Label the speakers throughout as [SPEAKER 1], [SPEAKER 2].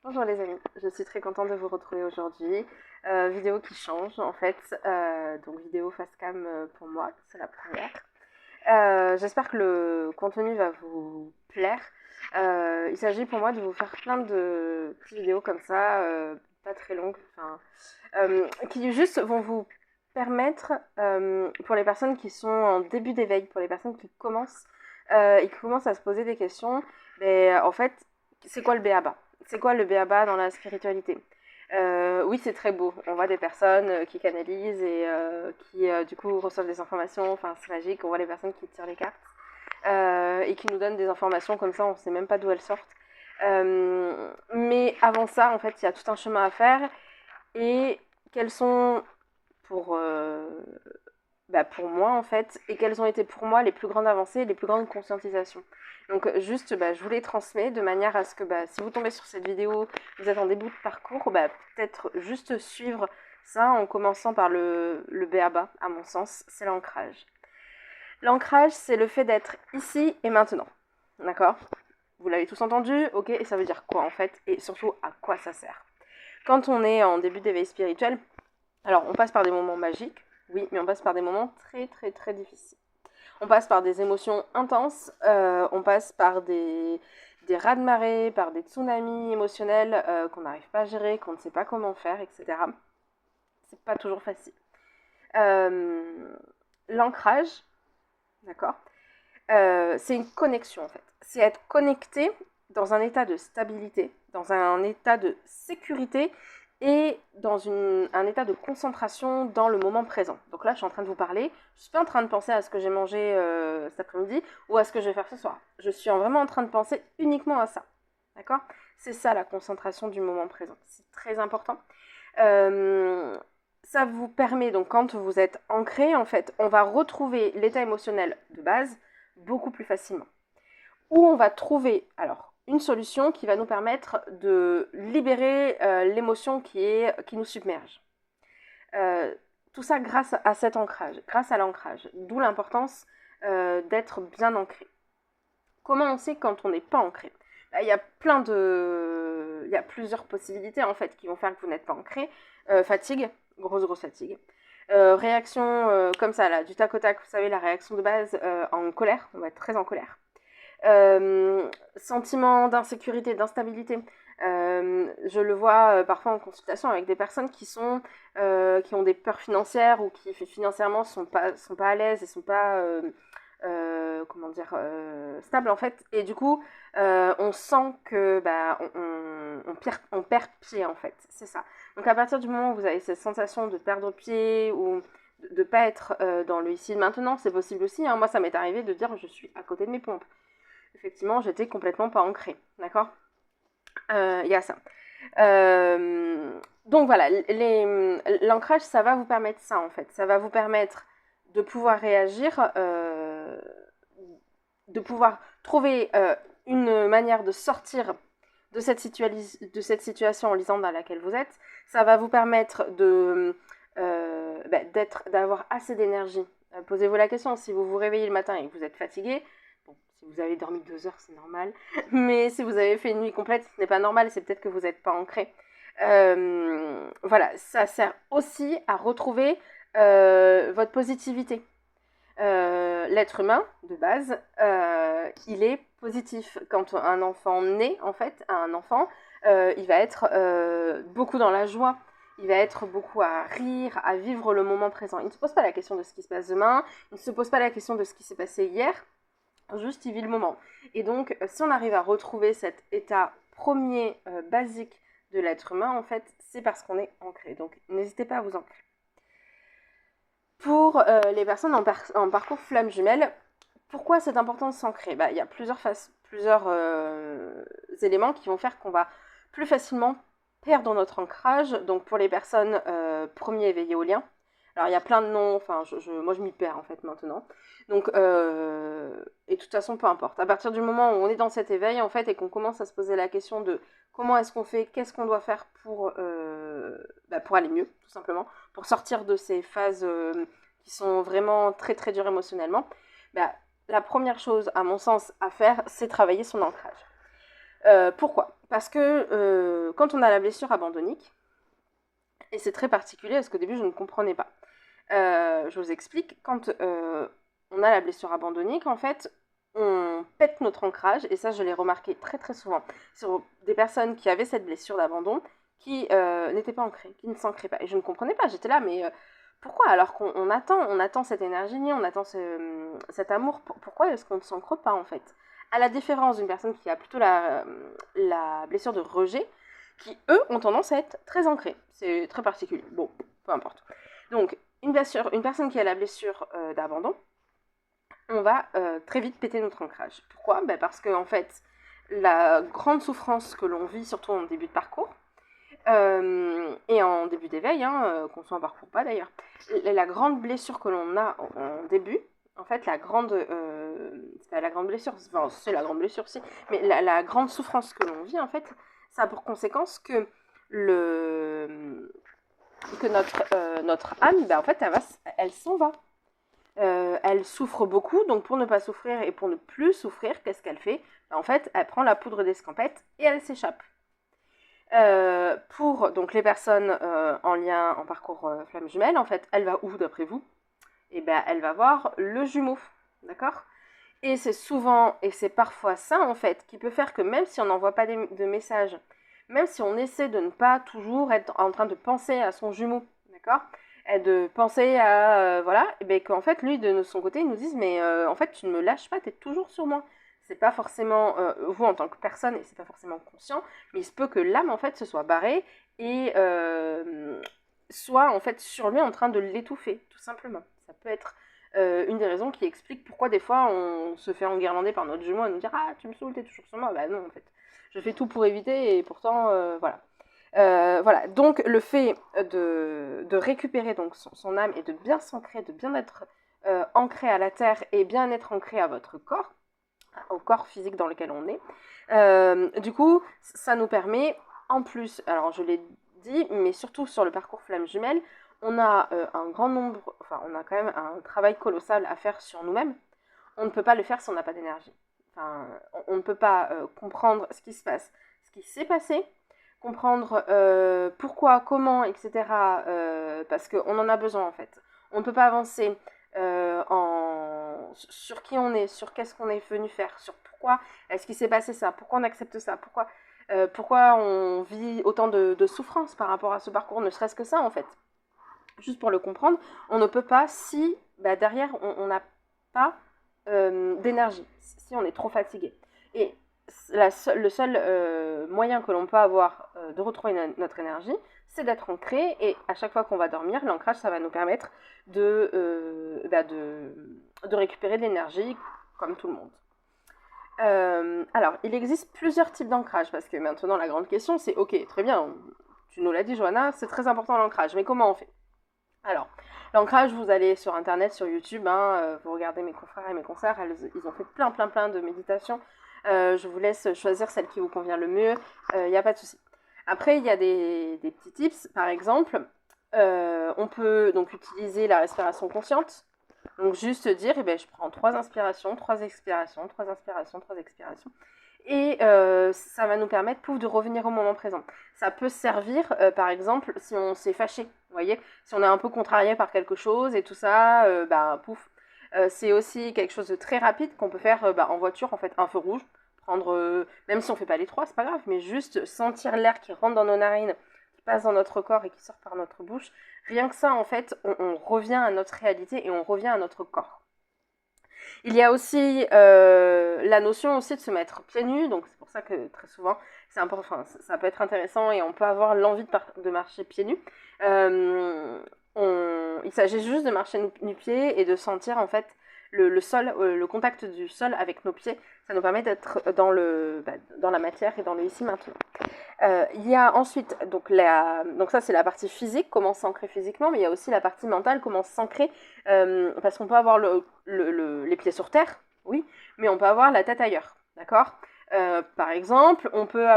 [SPEAKER 1] Bonjour les amis, je suis très contente de vous retrouver aujourd'hui. Vidéo qui change en fait, donc vidéo face cam pour moi, c'est la première. J'espère que le contenu va vous plaire. Il s'agit pour moi de vous faire plein de petites vidéos comme ça, pas très longues, qui juste vont vous permettre, pour les personnes qui sont en début d'éveil, pour les personnes qui commencent et qui commencent à se poser des questions, mais en fait, c'est quoi le b.a.-ba? C'est quoi le b.a.-ba dans la spiritualité? Oui, c'est très beau. On voit des personnes qui canalisent et qui, du coup, reçoivent des informations. Enfin, c'est magique. On voit les personnes qui tirent les cartes et qui nous donnent des informations comme ça. On ne sait même pas d'où elles sortent. Mais avant ça, en fait, il y a tout un chemin à faire. Et quels sont, pour, pour moi, en fait, et quelles ont été pour moi les plus grandes avancées, les plus grandes conscientisations. Donc juste, je vous les transmets de manière à ce que si vous tombez sur cette vidéo, vous êtes en début de parcours, peut-être juste suivre ça en commençant par le b.a.-ba, à mon sens, c'est l'ancrage. L'ancrage, c'est le fait d'être ici et maintenant. D'accord? Vous l'avez tous entendu, ok, et ça veut dire quoi en fait? Et surtout, à quoi ça sert? Quand on est en début d'éveil spirituel, alors on passe par des moments magiques, oui, mais on passe par des moments très très très difficiles. On passe par des émotions intenses, on passe par des raz-de-marée, par des tsunamis émotionnels qu'on n'arrive pas à gérer, qu'on ne sait pas comment faire, etc. C'est pas toujours facile. L'ancrage, d'accord, c'est une connexion en fait. C'est être connecté dans un état de stabilité, dans un état de sécurité et dans un état de concentration dans le moment présent. Donc là, je suis en train de vous parler, je ne suis pas en train de penser à ce que j'ai mangé cet après-midi ou à ce que je vais faire ce soir. Je suis vraiment en train de penser uniquement à ça. D'accord? C'est ça la concentration du moment présent. C'est très important. Ça vous permet, donc quand vous êtes ancré, en fait, on va retrouver l'état émotionnel de base beaucoup plus facilement. Ou on va trouver, alors, une solution qui va nous permettre de libérer l'émotion qui nous submerge. Tout ça grâce à cet ancrage, grâce à l'ancrage. D'où l'importance d'être bien ancré. Comment on sait quand on n'est pas ancré? Il y a plusieurs possibilités en fait qui vont faire que vous n'êtes pas ancré. Fatigue, grosse fatigue. Réaction comme ça, là, du tac au tac, vous savez, la réaction de base en colère, on va être très en colère. Sentiment d'insécurité, d'instabilité. Je le vois parfois en consultation avec des personnes qui ont des peurs financières ou qui financièrement sont pas à l'aise et sont pas stables en fait. Et du coup, on sent que on perd pied en fait. C'est ça. Donc à partir du moment où vous avez cette sensation de perdre pied ou de ne pas être dans le ici et maintenant, c'est possible aussi. Hein. Moi, ça m'est arrivé de dire je suis à côté de mes pompes. Effectivement, j'étais complètement pas ancrée, d'accord? Il y a ça. Donc voilà, l'ancrage, ça va vous permettre ça, en fait. Ça va vous permettre de pouvoir réagir, de pouvoir trouver une manière de sortir de cette situation en lisant dans laquelle vous êtes. Ça va vous permettre d'avoir assez d'énergie. Posez-vous la question, si vous vous réveillez le matin et que vous êtes fatigué, bon, si vous avez dormi 2 heures, c'est normal. Mais si vous avez fait une nuit complète, ce n'est pas normal, c'est peut-être que vous n'êtes pas ancré. Voilà, ça sert aussi à retrouver votre positivité. L'être humain, de base, il est positif. Quand un enfant naît, en fait, un enfant, il va être beaucoup dans la joie. Il va être beaucoup à rire, à vivre le moment présent. Il ne se pose pas la question de ce qui se passe demain, il ne se pose pas la question de ce qui s'est passé hier, juste il vit le moment. Et donc, si on arrive à retrouver cet état premier, basique de l'être humain, en fait, c'est parce qu'on est ancré. Donc, n'hésitez pas à vous ancrer. Pour les personnes en parcours flamme jumelle, pourquoi c'est important de s'ancrer? Il y a plusieurs éléments qui vont faire qu'on va plus facilement perdre notre ancrage. Donc pour les personnes premier éveillées au lien, alors il y a plein de noms, moi je m'y perds en fait maintenant. Donc, et de toute façon, peu importe. À partir du moment où on est dans cet éveil en fait et qu'on commence à se poser la question de comment est-ce qu'on fait, qu'est-ce qu'on doit faire pour aller mieux, tout simplement, pour sortir de ces phases qui sont vraiment très très dures émotionnellement, la première chose, à mon sens, à faire, c'est travailler son ancrage. Pourquoi? Parce que quand on a la blessure abandonnique, et c'est très particulier parce qu'au début je ne comprenais pas. Je vous explique, quand on a la blessure abandonnique, en fait, on pète notre ancrage, et ça je l'ai remarqué très très souvent sur des personnes qui avaient cette blessure d'abandon, qui n'étaient pas ancrées, qui ne s'ancraient pas. Et je ne comprenais pas, j'étais là, mais pourquoi? Alors qu'on attend cette énergie, on attend cet amour, pourquoi est-ce qu'on ne s'ancre pas en fait? À la différence d'une personne qui a plutôt la blessure de rejet, qui eux ont tendance à être très ancrés. C'est très particulier. Bon, peu importe. Donc, une personne qui a la blessure d'abandon, on va très vite péter notre ancrage. Pourquoi? Parce que en fait, la grande souffrance que l'on vit, surtout en début de parcours, et en début d'éveil, qu'on soit en parcours ou pas d'ailleurs, la grande blessure que l'on a en début, en fait, c'est pas la grande blessure, enfin, c'est la grande blessure aussi, mais la grande souffrance que l'on vit, en fait, ça a pour conséquence que notre âme, en fait, elle s'en va. Elle souffre beaucoup, donc pour ne pas souffrir et pour ne plus souffrir, qu'est-ce qu'elle fait? En fait, elle prend la poudre d'escampette et elle s'échappe. Pour donc les personnes en lien en parcours flamme jumelle, en fait, elle va où d'après vous? Elle va voir le jumeau, d'accord? Et c'est souvent, et c'est parfois ça en fait, qui peut faire que même si on n'envoie pas de messages, même si on essaie de ne pas toujours être en train de penser à son jumeau, d'accord? Et de penser à, voilà, et qu'en fait, lui, de son côté, il nous dise, mais en fait, tu ne me lâches pas, tu es toujours sur moi. C'est pas forcément, vous en tant que personne, et c'est pas forcément conscient, mais il se peut que l'âme, en fait, se soit barrée et soit, en fait, sur lui en train de l'étouffer, tout simplement. Ça peut être une des raisons qui explique pourquoi des fois on se fait enguirlander par notre jumeau à nous dire ah tu me saoules, t'es toujours sur moi. Bah non en fait, je fais tout pour éviter et pourtant voilà. Voilà, donc le fait de récupérer donc son âme et de bien s'ancrer, de bien être ancré à la terre et bien être ancré à votre corps, au corps physique dans lequel on est, du coup ça nous permet en plus, alors je l'ai dit, mais surtout sur le parcours flamme jumelle, on a un grand nombre, enfin on a quand même un travail colossal à faire sur nous-mêmes. On ne peut pas le faire si on n'a pas d'énergie. Enfin, on ne peut pas comprendre ce qui se passe, ce qui s'est passé, comprendre pourquoi, comment, etc. Parce qu'on en a besoin en fait. On ne peut pas avancer sur qui on est, sur qu'est-ce qu'on est venu faire, sur pourquoi est-ce qu'il s'est passé ça, pourquoi on accepte ça, pourquoi on vit autant de souffrance par rapport à ce parcours, ne serait-ce que ça en fait. Juste pour le comprendre, on ne peut pas si derrière on n'a pas d'énergie, si on est trop fatigué. Et le seul moyen que l'on peut avoir de retrouver notre énergie, c'est d'être ancré, et à chaque fois qu'on va dormir, l'ancrage, ça va nous permettre de récupérer de l'énergie comme tout le monde. Alors, il existe plusieurs types d'ancrage, parce que maintenant la grande question c'est, ok, très bien, tu nous l'as dit Johanna, c'est très important l'ancrage, mais comment on fait? Alors, l'ancrage, vous allez sur internet, sur YouTube, vous regardez mes confrères et mes consoeurs, ils ont fait plein de méditations. Je vous laisse choisir celle qui vous convient le mieux, il n'y a pas de souci. Après, il y a des petits tips, par exemple, on peut donc utiliser la respiration consciente. Donc juste dire, je prends 3 inspirations, 3 expirations, 3 inspirations, 3 expirations. Et ça va nous permettre de revenir au moment présent. Ça peut servir, par exemple, si on s'est fâché, vous voyez, si on est un peu contrarié par quelque chose et tout ça, pouf. C'est aussi quelque chose de très rapide qu'on peut faire en voiture, en fait, un feu rouge, prendre, même si on fait pas les 3, c'est pas grave, mais juste sentir l'air qui rentre dans nos narines, qui passe dans notre corps et qui sort par notre bouche. Rien que ça, en fait, on revient à notre réalité et on revient à notre corps. Il y a aussi la notion aussi de se mettre pieds nus, donc c'est pour ça que très souvent c'est important, enfin, ça peut être intéressant et on peut avoir l'envie de marcher pieds nus. Il s'agit juste de marcher nu-pieds et de sentir en fait le sol, le contact du sol avec nos pieds. Ça nous permet d'être dans la matière et dans le ici maintenant. Il y a ensuite, donc ça c'est la partie physique, comment s'ancrer physiquement, mais il y a aussi la partie mentale, comment s'ancrer, parce qu'on peut avoir les pieds sur terre, oui, mais on peut avoir la tête ailleurs, d'accord? Par exemple, on peut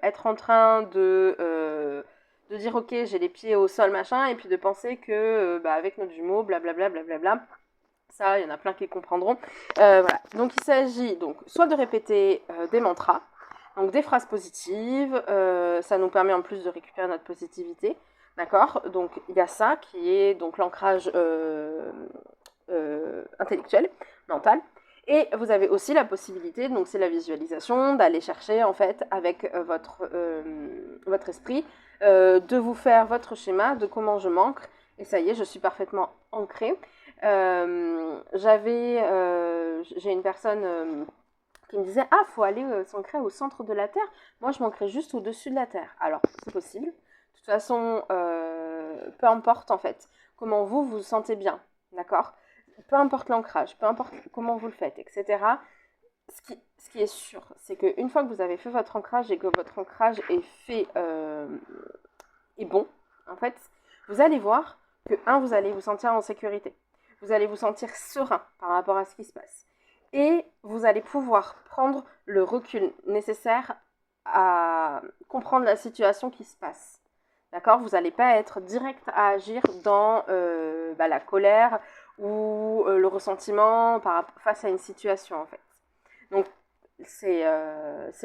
[SPEAKER 1] être en train de dire ok j'ai les pieds au sol machin, et puis de penser que avec notre jumeau, blablabla, blablabla, ça, il y en a plein qui comprendront. Voilà. Donc il s'agit donc soit de répéter des mantras, Donc des phrases positives, ça nous permet en plus de récupérer notre positivité, d'accord? Donc il y a ça qui est donc l'ancrage intellectuel, mental. Et vous avez aussi la possibilité, donc c'est la visualisation, d'aller chercher en fait avec votre esprit, de vous faire votre schéma de comment je m'ancre. Et ça y est, je suis parfaitement ancrée. J'ai une personne qui me disait ah faut aller s'ancrer au centre de la Terre. Moi je m'ancrais juste au-dessus de la Terre. Alors c'est possible. De toute façon, peu importe en fait comment vous vous sentez bien, d'accord. Peu importe l'ancrage, peu importe comment vous le faites, etc. Ce qui est sûr, c'est qu'une fois que vous avez fait votre ancrage et que votre ancrage est fait est bon, en fait, vous allez voir que, vous allez vous sentir en sécurité. Vous allez vous sentir serein par rapport à ce qui se passe. Et vous allez pouvoir prendre le recul nécessaire à comprendre la situation qui se passe. D'accord. Vous n'allez pas être direct à agir dans la colère ou le ressentiment face à une situation, en fait. Donc, c'est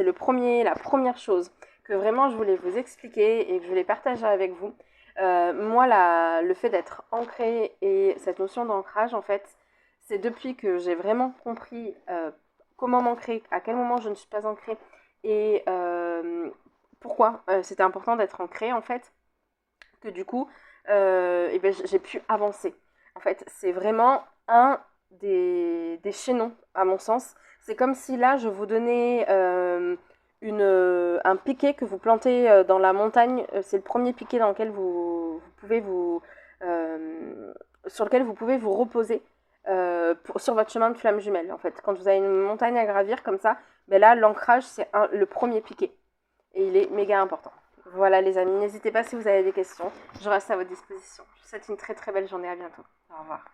[SPEAKER 1] la première chose que vraiment je voulais vous expliquer et que je voulais partager avec vous. Moi, le fait d'être ancrée et cette notion d'ancrage, en fait, c'est depuis que j'ai vraiment compris comment m'ancrer, à quel moment je ne suis pas ancrée et pourquoi c'était important d'être ancrée, en fait, que du coup, j'ai pu avancer. En fait, c'est vraiment un des chaînons, à mon sens. C'est comme si là, je vous donnais un piquet que vous plantez dans la montagne. C'est le premier piquet dans lequel vous pouvez sur lequel vous pouvez vous reposer sur votre chemin de flamme jumelle. En fait, quand vous avez une montagne à gravir comme ça, ben là, l'ancrage, c'est le premier piquet. Et il est méga important. Voilà les amis, n'hésitez pas si vous avez des questions. Je reste à votre disposition. Je vous souhaite une très très belle journée. À bientôt. Au revoir.